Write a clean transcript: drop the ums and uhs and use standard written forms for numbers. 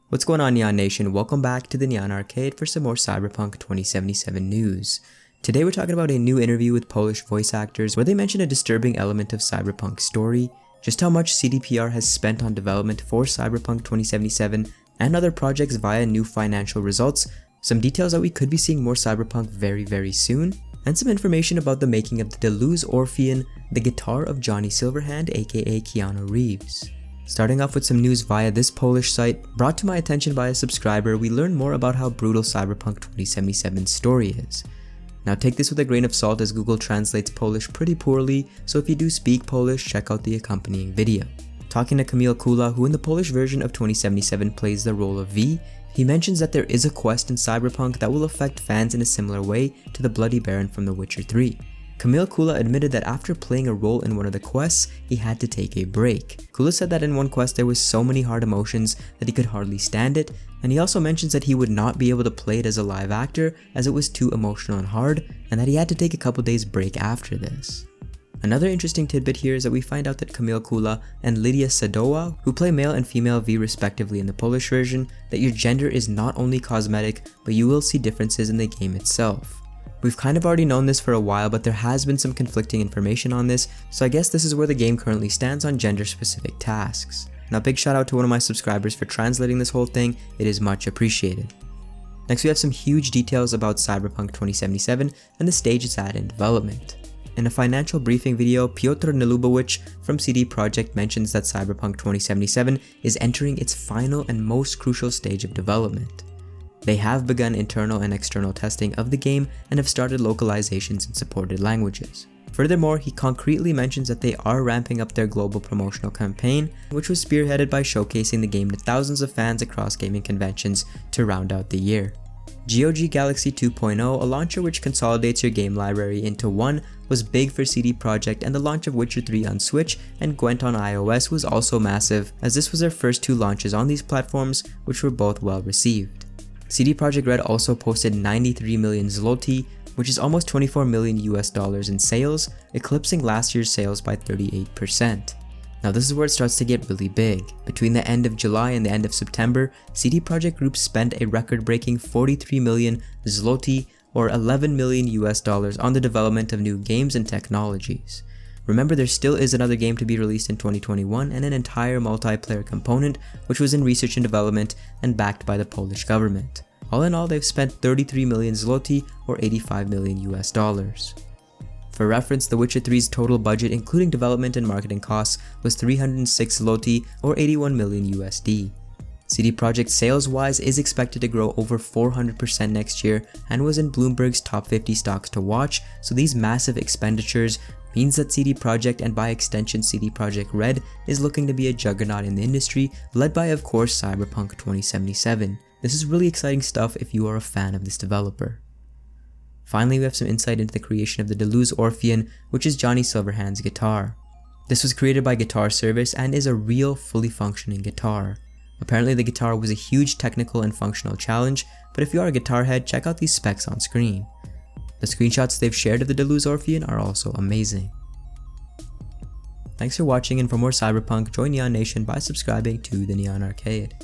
What's going on, Neon Nation? Welcome back to the Neon Arcade for some more Cyberpunk 2077 news. Today we're talking about a new interview with Polish voice actors where they mention a disturbing element of Cyberpunk's story, just how much CDPR has spent on development for Cyberpunk 2077 and other projects via new financial results, some details that we could be seeing more Cyberpunk very soon, and some information about the making of the Deluze Orphean, the guitar of Johnny Silverhand aka Keanu Reeves. Starting off with some news via this Polish site, brought to my attention by a subscriber, we learn more about how brutal Cyberpunk 2077's story is. Now take this with a grain of salt as Google translates Polish pretty poorly, so if you do speak Polish, check out the accompanying video. Talking to Kamil Kula, who in the Polish version of 2077 plays the role of V, he mentions that there is a quest in Cyberpunk that will affect fans in a similar way to the Bloody Baron from The Witcher 3. Kamil Kula admitted that after playing a role in one of the quests, he had to take a break. Kula said that in one quest there was so many hard emotions that he could hardly stand it, and he also mentions that he would not be able to play it as a live actor as it was too emotional and hard, and that he had to take a couple days break after this. Another interesting tidbit here is that we find out that Kamil Kula and Lydia Sadowa, who play male and female V respectively in the Polish version, that your gender is not only cosmetic, but you will see differences in the game itself. We've kind of already known this for a while, but there has been some conflicting information on this, so I guess this is where the game currently stands on gender-specific tasks. Now big shout out to one of my subscribers for translating this whole thing, it is much appreciated. Next we have some huge details about Cyberpunk 2077 and the stage it's at in development. In a financial briefing video, Piotr Nelubowicz from CD Projekt mentions that Cyberpunk 2077 is entering its final and most crucial stage of development. They have begun internal and external testing of the game and have started localizations in supported languages. Furthermore, he concretely mentions that they are ramping up their global promotional campaign, which was spearheaded by showcasing the game to thousands of fans across gaming conventions to round out the year. GOG Galaxy 2.0, a launcher which consolidates your game library into one, was big for CD Projekt, and the launch of Witcher 3 on Switch and Gwent on iOS was also massive, as this was their first two launches on these platforms, which were both well received. CD Projekt Red also posted 93 million zloty, which is almost $24 million in sales, eclipsing last year's sales by 38%. Now this is where it starts to get really big. Between the end of July and the end of September, CD Projekt Group spent a record-breaking 43 million zloty, or $11 million on the development of new games and technologies. Remember, there still is another game to be released in 2021 and an entire multiplayer component which was in research and development and backed by the Polish government. All in all, they've spent 33 million zloty or $85 million. For reference, The Witcher 3's total budget including development and marketing costs was 306 zloty or $81 million. CD Projekt sales-wise is expected to grow over 400% next year and was in Bloomberg's top 50 stocks to watch, so these massive expenditures means that CD Projekt, and by extension CD Projekt Red, is looking to be a juggernaut in the industry, led by of course Cyberpunk 2077. This is really exciting stuff if you are a fan of this developer. Finally, we have some insight into the creation of the Deluze Orphean, which is Johnny Silverhand's guitar. This was created by Guitar Service and is a real fully functioning guitar. Apparently the guitar was a huge technical and functional challenge, but if you are a guitar head, check out these specs on screen. The screenshots they've shared of the Deluze Orphean are also amazing. Thanks for watching, and for more Cyberpunk, join Neon Nation by subscribing to the Neon Arcade.